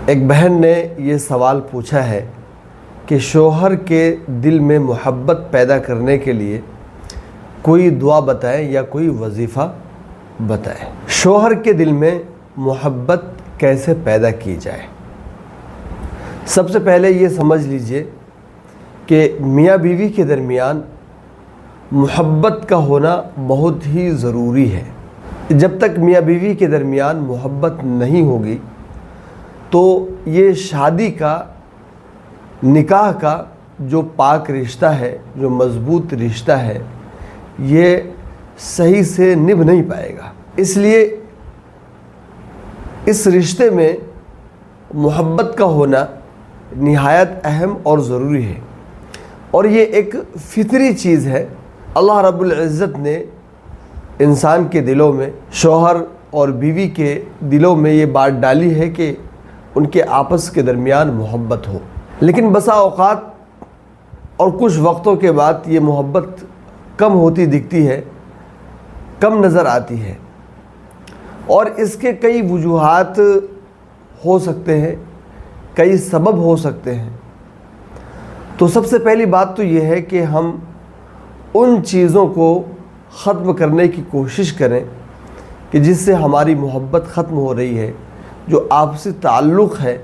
ایک بہن نے یہ سوال پوچھا ہے کہ شوہر کے دل میں محبت پیدا کرنے کے لیے کوئی دعا بتائیں یا کوئی وظیفہ بتائیں۔ شوہر کے دل میں محبت کیسے پیدا کی جائے؟ سب سے پہلے یہ سمجھ لیجئے کہ میاں بیوی کے درمیان محبت کا ہونا بہت ہی ضروری ہے۔ جب تک میاں بیوی کے درمیان محبت نہیں ہوگی تو یہ شادی کا، نکاح کا جو پاک رشتہ ہے، جو مضبوط رشتہ ہے، یہ صحیح سے نبھ نہیں پائے گا۔ اس لیے اس رشتے میں محبت کا ہونا نہایت اہم اور ضروری ہے، اور یہ ایک فطری چیز ہے۔ اللہ رب العزت نے انسان کے دلوں میں، شوہر اور بیوی کے دلوں میں یہ بات ڈالی ہے کہ ان کے آپس کے درمیان محبت ہو، لیکن بسا اوقات اور کچھ وقتوں کے بعد یہ محبت کم ہوتی دکھتی ہے، کم نظر آتی ہے، اور اس کے کئی وجوہات ہو سکتے ہیں، کئی سبب ہو سکتے ہیں۔ تو سب سے پہلی بات تو یہ ہے کہ ہم ان چیزوں کو ختم کرنے کی کوشش کریں کہ جس سے ہماری محبت ختم ہو رہی ہے، جو آپسی تعلق ہے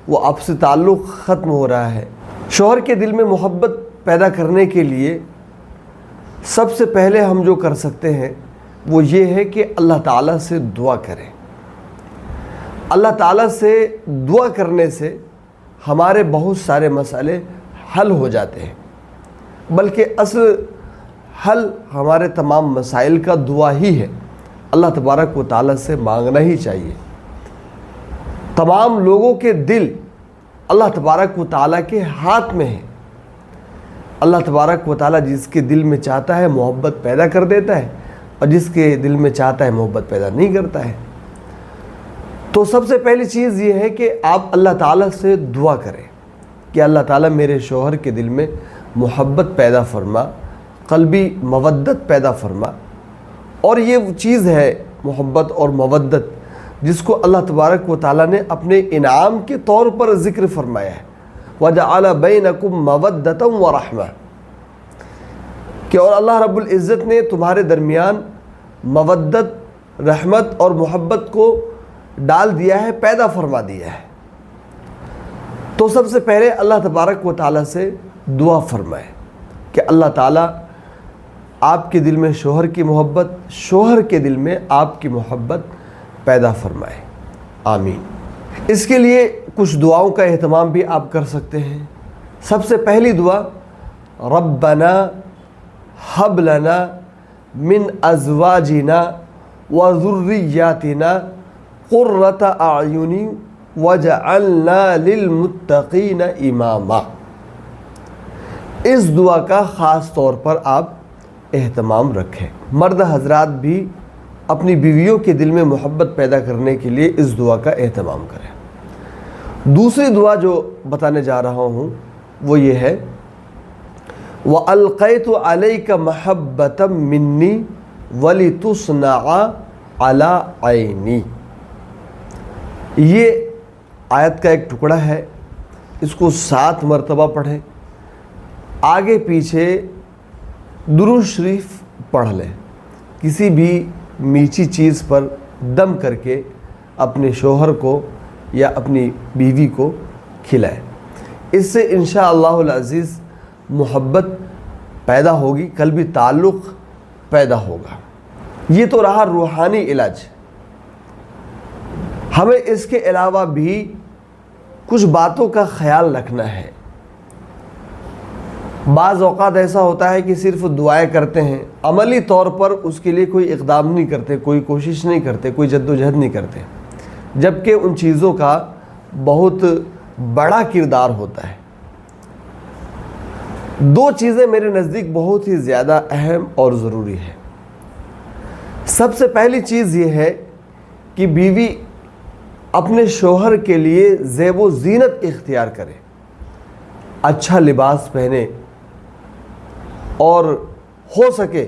وہ آپسی تعلق ختم ہو رہا ہے۔ شوہر کے دل میں محبت پیدا کرنے کے لیے سب سے پہلے ہم جو کر سکتے ہیں وہ یہ ہے کہ اللہ تعالیٰ سے دعا کریں۔ اللہ تعالیٰ سے دعا کرنے سے ہمارے بہت سارے مسئلے حل ہو جاتے ہیں، بلکہ اصل حل ہمارے تمام مسائل کا دعا ہی ہے۔ اللہ تبارک و تعالیٰ سے مانگنا ہی چاہیے۔ تمام لوگوں کے دل اللہ تبارک و تعالیٰ کے ہاتھ میں ہیں۔ اللہ تبارک و تعالیٰ جس کے دل میں چاہتا ہے محبت پیدا کر دیتا ہے، اور جس کے دل میں چاہتا ہے محبت پیدا نہیں کرتا ہے۔ تو سب سے پہلی چیز یہ ہے کہ آپ اللہ تعالیٰ سے دعا کریں کہ اللہ تعالیٰ میرے شوہر کے دل میں محبت پیدا فرما، قلبی مودت پیدا فرما۔ اور یہ چیز ہے محبت اور مودت جس کو اللہ تبارک و تعالیٰ نے اپنے انعام کے طور پر ذکر فرمایا ہے، وَجَعَلَ بَيْنَكُمْ مَوَدَّةً وَرَحْمَةً، کہ اور اللہ رب العزت نے تمہارے درمیان مودت، رحمت اور محبت کو ڈال دیا ہے، پیدا فرما دیا ہے۔ تو سب سے پہلے اللہ تبارک و تعالیٰ سے دعا فرمائے کہ اللہ تعالیٰ آپ کے دل میں شوہر کی محبت، شوہر کے دل میں آپ کی محبت پیدا فرمائے، آمین۔ اس کے لیے کچھ دعاؤں کا اہتمام بھی آپ کر سکتے ہیں۔ سب سے پہلی دعا، ربنا ہب لنا من ازواجنا وذریاتنا قرۃ اعین وجعلنا للمتقین اماما۔ اس دعا کا خاص طور پر آپ اہتمام رکھیں۔ مرد حضرات بھی اپنی بیویوں کے دل میں محبت پیدا کرنے کے لیے اس دعا کا اہتمام کریں۔ دوسری دعا جو بتانے جا رہا ہوں وہ یہ ہے، وَأَلْقَيْتُ عَلَيْكَ مَحَبَّةً مِّنِّي وَلِتُصْنَعَ عَلَىٰ عَيْنِي۔ یہ آیت کا ایک ٹکڑا ہے، اس کو 7 مرتبہ پڑھیں، آگے پیچھے درود شریف پڑھ لیں، کسی بھی میٹھی چیز پر دم کر کے اپنے شوہر کو یا اپنی بیوی کو کھلائیں۔ اس سے انشاءاللہ العزیز محبت پیدا ہوگی، قلبی تعلق پیدا ہوگا۔ یہ تو رہا روحانی علاج۔ ہمیں اس کے علاوہ بھی کچھ باتوں کا خیال رکھنا ہے۔ بعض اوقات ایسا ہوتا ہے کہ صرف دعائیں کرتے ہیں، عملی طور پر اس کے لیے کوئی اقدام نہیں کرتے، کوئی کوشش نہیں کرتے، کوئی جد و جہد نہیں کرتے، جبکہ ان چیزوں کا بہت بڑا کردار ہوتا ہے۔ 2 چیزیں میرے نزدیک بہت ہی زیادہ اہم اور ضروری ہے۔ سب سے پہلی چیز یہ ہے کہ بیوی اپنے شوہر کے لیے زیب و زینت اختیار کرے، اچھا لباس پہنے، اور ہو سکے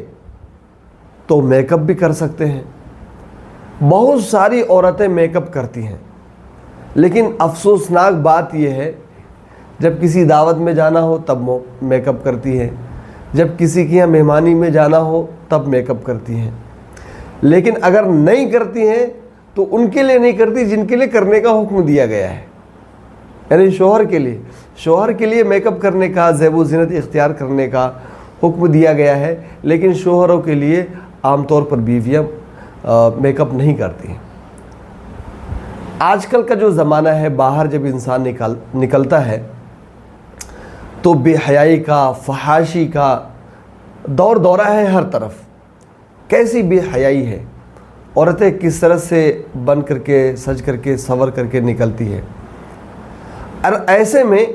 تو میک اپ بھی کر سکتے ہیں۔ بہت ساری عورتیں میک اپ کرتی ہیں، لیکن افسوسناک بات یہ ہے جب کسی دعوت میں جانا ہو تب میک اپ کرتی ہیں، جب کسی کے یہاں مہمانی میں جانا ہو تب میک اپ کرتی ہیں، لیکن اگر نہیں کرتی ہیں تو ان کے لیے نہیں کرتی جن کے لیے کرنے کا حکم دیا گیا ہے، یعنی شوہر کے لیے میک اپ کرنے کا، زیب و زینت اختیار کرنے کا حکم دیا گیا ہے، لیکن شوہروں کے لیے عام طور پر بیویاں میک اپ نہیں کرتی ہیں۔ آج کل کا جو زمانہ ہے، باہر جب انسان نکلتا ہے تو بے حیائی کا، فحاشی کا دورہ ہے ہر طرف۔ کیسی بے حیائی ہے، عورتیں کس طرح سے بن کر کے، سج کر کے، سنور کر کے نکلتی ہے۔ اور ایسے میں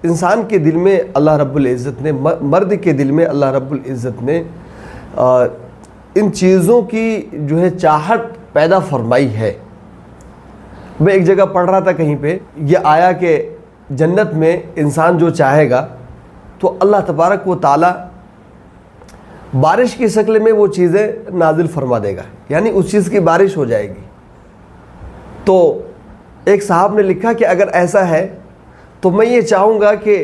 انسان کے دل میں اللہ رب العزت نے، مرد کے دل میں اللہ رب العزت نے ان چیزوں کی جو ہے چاہت پیدا فرمائی ہے۔ میں ایک جگہ پڑھ رہا تھا کہیں پہ، یہ آیا کہ جنت میں انسان جو چاہے گا تو اللہ تبارک و تعالی بارش کی شکل میں وہ چیزیں نازل فرما دے گا، یعنی اس چیز کی بارش ہو جائے گی۔ تو ایک صاحب نے لکھا کہ اگر ایسا ہے تو میں یہ چاہوں گا کہ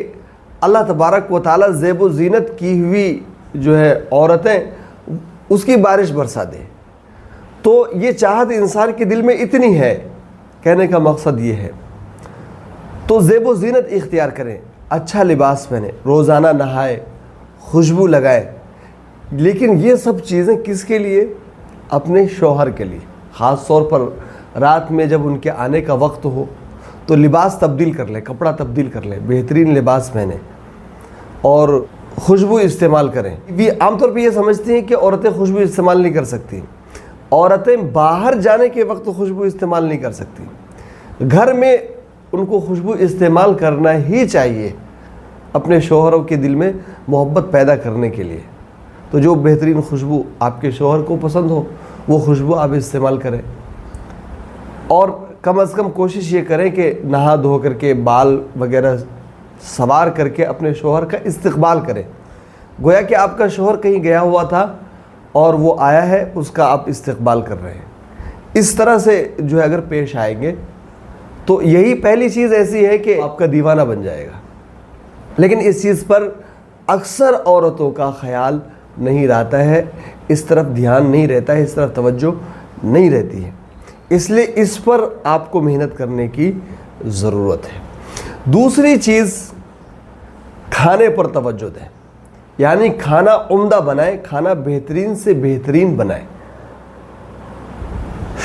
اللہ تبارک و تعالی زیب و زینت کی ہوئی جو ہے عورتیں اس کی بارش برسا دے۔ تو یہ چاہت انسان کے دل میں اتنی ہے، کہنے کا مقصد یہ ہے تو زیب و زینت اختیار کریں، اچھا لباس پہنیں، روزانہ نہائے، خوشبو لگائیں، لیکن یہ سب چیزیں کس کے لیے؟ اپنے شوہر کے لیے۔ خاص طور پر رات میں جب ان کے آنے کا وقت ہو تو لباس تبدیل کر لیں، کپڑا تبدیل کر لیں، بہترین لباس پہنیں اور خوشبو استعمال کریں۔ یہ عام طور پہ یہ سمجھتی ہیں کہ عورتیں خوشبو استعمال نہیں کر سکتی، عورتیں باہر جانے کے وقت خوشبو استعمال نہیں کر سکتی، گھر میں ان کو خوشبو استعمال کرنا ہی چاہیے اپنے شوہروں کے دل میں محبت پیدا کرنے کے لیے۔ تو جو بہترین خوشبو آپ کے شوہر کو پسند ہو وہ خوشبو آپ استعمال کریں، اور کم از کم کوشش یہ کریں کہ نہا دھو کر کے، بال وغیرہ سوار کر کے اپنے شوہر کا استقبال کریں، گویا کہ آپ کا شوہر کہیں گیا ہوا تھا اور وہ آیا ہے، اس کا آپ استقبال کر رہے ہیں۔ اس طرح سے جو ہے اگر پیش آئیں گے تو یہی پہلی چیز ایسی ہے کہ آپ کا دیوانہ بن جائے گا۔ لیکن اس چیز پر اکثر عورتوں کا خیال نہیں رہتا ہے، اس طرف دھیان نہیں رہتا ہے، اس طرف توجہ نہیں رہتی ہے، اس لیے اس پر آپ کو محنت کرنے کی ضرورت ہے۔ دوسری چیز، کھانے پر توجہ دیں، یعنی کھانا عمدہ بنائیں، کھانا بہترین سے بہترین بنائیں۔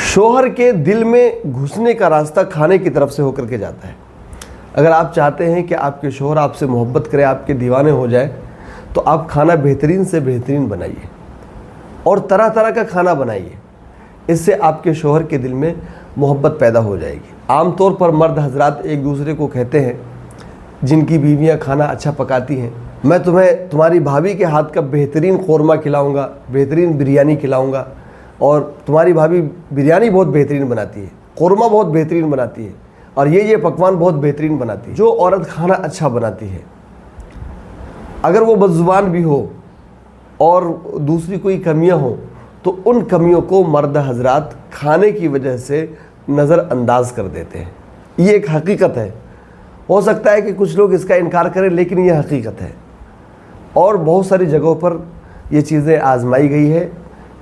شوہر کے دل میں گھسنے کا راستہ کھانے کی طرف سے ہو کر کے جاتا ہے۔ اگر آپ چاہتے ہیں کہ آپ کے شوہر آپ سے محبت کرے، آپ کے دیوانے ہو جائے، تو آپ کھانا بہترین سے بہترین بنائیے اور طرح طرح کا کھانا بنائیے، اس سے آپ کے شوہر کے دل میں محبت پیدا ہو جائے گی۔ عام طور پر مرد حضرات ایک دوسرے کو کہتے ہیں، جن کی بیویاں کھانا اچھا پکاتی ہیں، میں تمہیں تمہاری بھابھی کے ہاتھ کا بہترین قورمہ کھلاؤں گا، بہترین بریانی کھلاؤں گا، اور تمہاری بھابھی بریانی بہت بہترین بناتی ہے، قورمہ بہت بہترین بناتی ہے، اور یہ پکوان بہت بہترین بناتی ہے۔ جو عورت کھانا اچھا بناتی ہے، اگر وہ بدزبان بھی ہو اور دوسری کوئی کمیاں ہوں تو ان کمیوں کو مرد حضرات کھانے کی وجہ سے نظر انداز کر دیتے ہیں۔ یہ ایک حقیقت ہے، ہو سکتا ہے کہ کچھ لوگ اس کا انکار کریں، لیکن یہ حقیقت ہے، اور بہت ساری جگہوں پر یہ چیزیں آزمائی گئی ہے،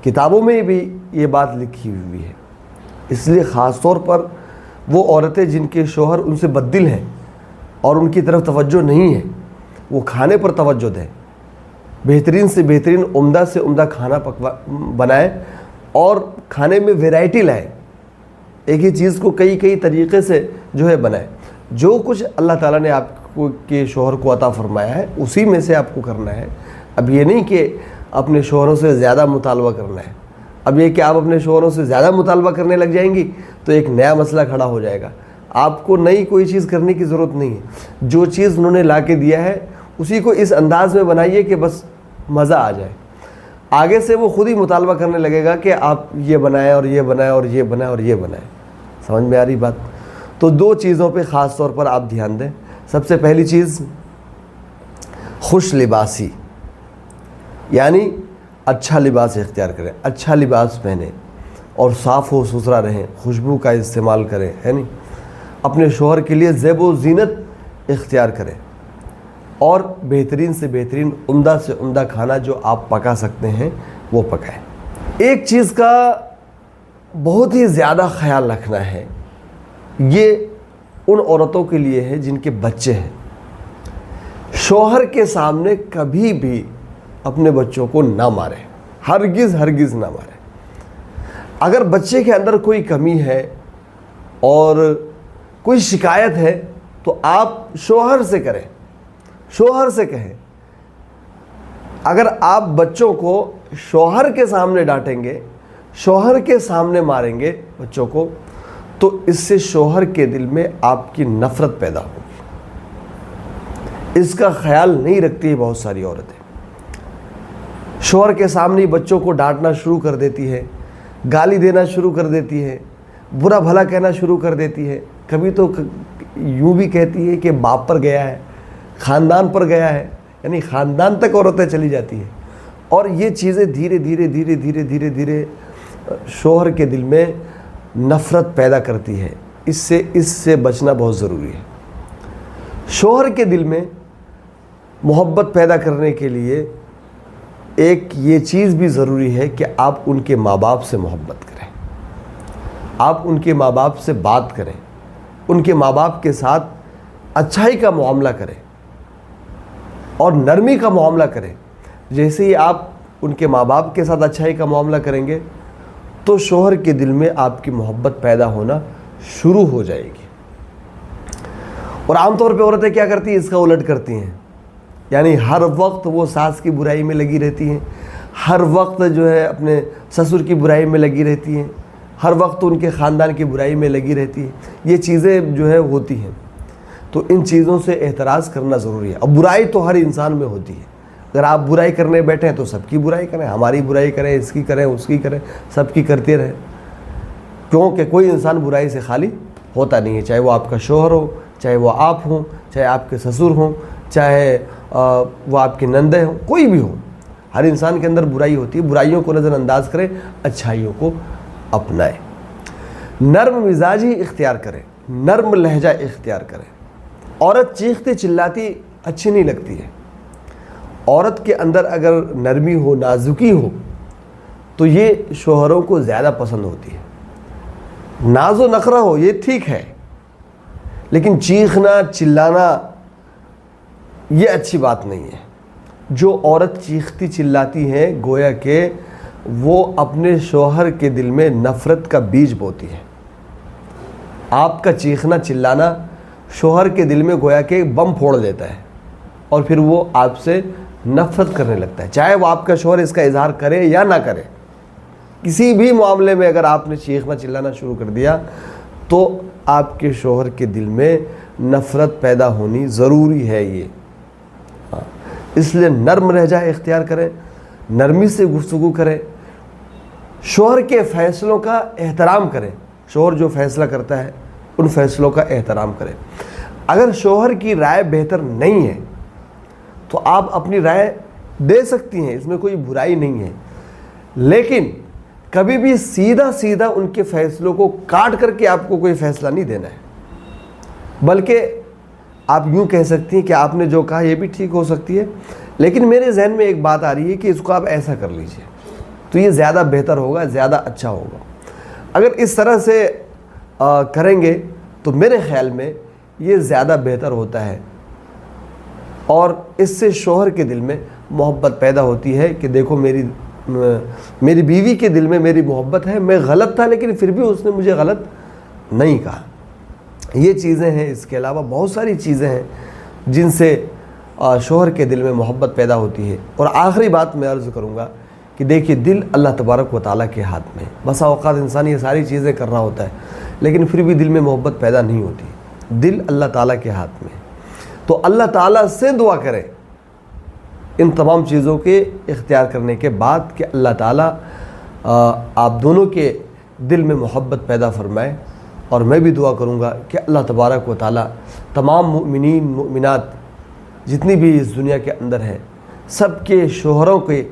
کتابوں میں بھی یہ بات لکھی ہوئی ہے۔ اس لیے خاص طور پر وہ عورتیں جن کے شوہر ان سے بددل ہیں اور ان کی طرف توجہ نہیں ہے، وہ کھانے پر توجہ دیں، بہترین سے بہترین، عمدہ سے عمدہ کھانا بنائیں، اور کھانے میں ویرائٹی لائیں، ایک ہی چیز کو کئی طریقے سے جو ہے بنائیں۔ جو کچھ اللہ تعالیٰ نے آپ کو کے شوہر کو عطا فرمایا ہے اسی میں سے آپ کو کرنا ہے۔ اب یہ نہیں کہ اپنے شوہروں سے زیادہ مطالبہ کرنا ہے، اب یہ کہ آپ اپنے شوہروں سے زیادہ مطالبہ کرنے لگ جائیں گی تو ایک نیا مسئلہ کھڑا ہو جائے گا۔ آپ کو نئی کوئی چیز کرنے کی ضرورت نہیں ہے، جو چیز انہوں نے لا کے دیا ہے اسی کو اس انداز میں بنائیے کہ بس مزہ آ جائے۔ آگے سے وہ خود ہی مطالبہ کرنے لگے گا کہ آپ یہ بنائیں اور یہ بنائیں اور یہ بنائیں اور یہ بنائیں۔ سمجھ میں آ رہی بات؟ تو دو چیزوں پہ خاص طور پر آپ دھیان دیں۔ سب سے پہلی چیز خوش لباسی، یعنی اچھا لباس اختیار کریں، اچھا لباس پہنیں اور صاف و ستھرا رہیں، خوشبو کا استعمال کریں، ہے نہیں؟ اپنے شوہر کے لیے زیب و زینت اختیار کریں اور بہترین سے بہترین عمدہ سے عمدہ کھانا جو آپ پکا سکتے ہیں وہ پکائیں۔ ایک چیز کا بہت ہی زیادہ خیال رکھنا ہے، یہ ان عورتوں کے لیے ہے جن کے بچے ہیں۔ شوہر کے سامنے کبھی بھی اپنے بچوں کو نہ ماریں، ہرگز ہرگز نہ ماریں۔ اگر بچے کے اندر کوئی کمی ہے اور کوئی شکایت ہے تو آپ شوہر سے کریں، شوہر سے کہیں۔ اگر آپ بچوں کو شوہر کے سامنے ڈانٹیں گے، شوہر کے سامنے ماریں گے بچوں کو، تو اس سے شوہر کے دل میں آپ کی نفرت پیدا ہوگی۔ اس کا خیال نہیں رکھتی ہے بہت ساری عورتیں، شوہر کے سامنے بچوں کو ڈانٹنا شروع کر دیتی ہے، گالی دینا شروع کر دیتی ہے، برا بھلا کہنا شروع کر دیتی ہے۔ کبھی تو یوں بھی کہتی ہے کہ باپ پر گیا ہے، خاندان پر گیا ہے، یعنی خاندان تک عورتیں چلی جاتی ہیں۔ اور یہ چیزیں دھیرے دھیرے دھیرے دھیرے دھیرے دھیرے شوہر کے دل میں نفرت پیدا کرتی ہے۔ اس سے بچنا بہت ضروری ہے۔ شوہر کے دل میں محبت پیدا کرنے کے لیے ایک یہ چیز بھی ضروری ہے کہ آپ ان کے ماں باپ سے محبت کریں، آپ ان کے ماں باپ سے بات کریں، ان کے ماں باپ کے ساتھ اچھائی کا معاملہ کریں اور نرمی کا معاملہ کریں۔ جیسے ہی آپ ان کے ماں باپ کے ساتھ اچھائی کا معاملہ کریں گے تو شوہر کے دل میں آپ کی محبت پیدا ہونا شروع ہو جائے گی۔ اور عام طور پہ عورتیں کیا کرتی ہیں، اس کا الٹ کرتی ہیں، یعنی ہر وقت وہ ساس کی برائی میں لگی رہتی ہیں، ہر وقت جو ہے اپنے سسر کی برائی میں لگی رہتی ہیں، ہر وقت ان کے خاندان کی برائی میں لگی رہتی ہیں۔ یہ چیزیں جو ہے ہوتی ہیں، تو ان چیزوں سے احتراز کرنا ضروری ہے۔ اب برائی تو ہر انسان میں ہوتی ہے، اگر آپ برائی کرنے بیٹھیں تو سب کی برائی کریں، ہماری برائی کریں، اس کی کریں، اس کی کریں، سب کی کرتے رہیں، کیونکہ کوئی انسان برائی سے خالی ہوتا نہیں ہے، چاہے وہ آپ کا شوہر ہو، چاہے وہ آپ ہوں، چاہے آپ کے سسر ہوں، چاہے وہ آپ کی نندیں ہوں، کوئی بھی ہو، ہر انسان کے اندر برائی ہوتی ہے۔ برائیوں کو نظر انداز کریں، اچھائیوں کو اپنائیں، نرم مزاجی اختیار کریں، نرم لہجہ اختیار کریں۔ عورت چیختی چلاتی اچھی نہیں لگتی ہے۔ عورت کے اندر اگر نرمی ہو، نازکی ہو، تو یہ شوہروں کو زیادہ پسند ہوتی ہے۔ ناز و نخرہ ہو یہ ٹھیک ہے، لیکن چیخنا چلانا یہ اچھی بات نہیں ہے۔ جو عورت چیختی چلاتی ہے گویا کہ وہ اپنے شوہر کے دل میں نفرت کا بیج بوتی ہے۔ آپ کا چیخنا چلانا شوہر کے دل میں گویا کہ بم پھوڑ دیتا ہے اور پھر وہ آپ سے نفرت کرنے لگتا ہے، چاہے وہ آپ کا شوہر اس کا اظہار کرے یا نہ کرے۔ کسی بھی معاملے میں اگر آپ نے چیخنا چلانا شروع کر دیا تو آپ کے شوہر کے دل میں نفرت پیدا ہونی ضروری ہے۔ یہ اس لیے نرم لہجہ اختیار کریں، نرمی سے گفتگو کریں، شوہر کے فیصلوں کا احترام کریں۔ شوہر جو فیصلہ کرتا ہے ان فیصلوں کا احترام کریں۔ اگر شوہر کی رائے بہتر نہیں ہے تو آپ اپنی رائے دے سکتی ہیں، اس میں کوئی برائی نہیں ہے، لیکن کبھی بھی سیدھا سیدھا ان کے فیصلوں کو کاٹ کر کے آپ کو کوئی فیصلہ نہیں دینا ہے، بلکہ آپ یوں کہہ سکتی ہیں کہ آپ نے جو کہا یہ بھی ٹھیک ہو سکتی ہے، لیکن میرے ذہن میں ایک بات آ رہی ہے کہ اس کو آپ ایسا کر لیجئے تو یہ زیادہ بہتر ہوگا، زیادہ اچھا ہوگا۔ اگر اس طرح سے کریں گے تو میرے خیال میں یہ زیادہ بہتر ہوتا ہے، اور اس سے شوہر کے دل میں محبت پیدا ہوتی ہے کہ دیکھو میری بیوی کے دل میں میری محبت ہے، میں غلط تھا لیکن پھر بھی اس نے مجھے غلط نہیں کہا۔ یہ چیزیں ہیں، اس کے علاوہ بہت ساری چیزیں ہیں جن سے شوہر کے دل میں محبت پیدا ہوتی ہے۔ اور آخری بات میں عرض کروں گا کہ دیکھیے دل اللہ تبارک و تعالیٰ کے ہاتھ میں، بسا اوقات انسان یہ ساری چیزیں کر رہا ہوتا ہے لیکن پھر بھی دل میں محبت پیدا نہیں ہوتی۔ دل اللہ تعالیٰ کے ہاتھ میں، تو اللہ تعالیٰ سے دعا کریں ان تمام چیزوں کے اختیار کرنے کے بعد کہ اللہ تعالیٰ آپ دونوں کے دل میں محبت پیدا فرمائے۔ اور میں بھی دعا کروں گا کہ اللہ تبارک و تعالیٰ تمام مؤمنین مؤمنات جتنی بھی اس دنیا کے اندر ہیں سب کے شوہروں کے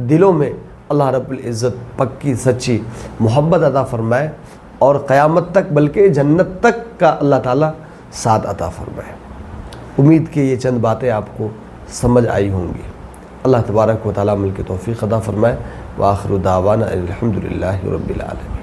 دلوں میں اللہ رب العزت پکی سچی محبت عطا فرمائے، اور قیامت تک بلکہ جنت تک کا اللہ تعالیٰ ساتھ عطا فرمائے۔ امید کہ یہ چند باتیں آپ کو سمجھ آئی ہوں گی۔ اللہ تبارک و تعالیٰ مل کے توفیق عطا فرمائے۔ وآخر دعوانا الحمدللہ رب العالمین۔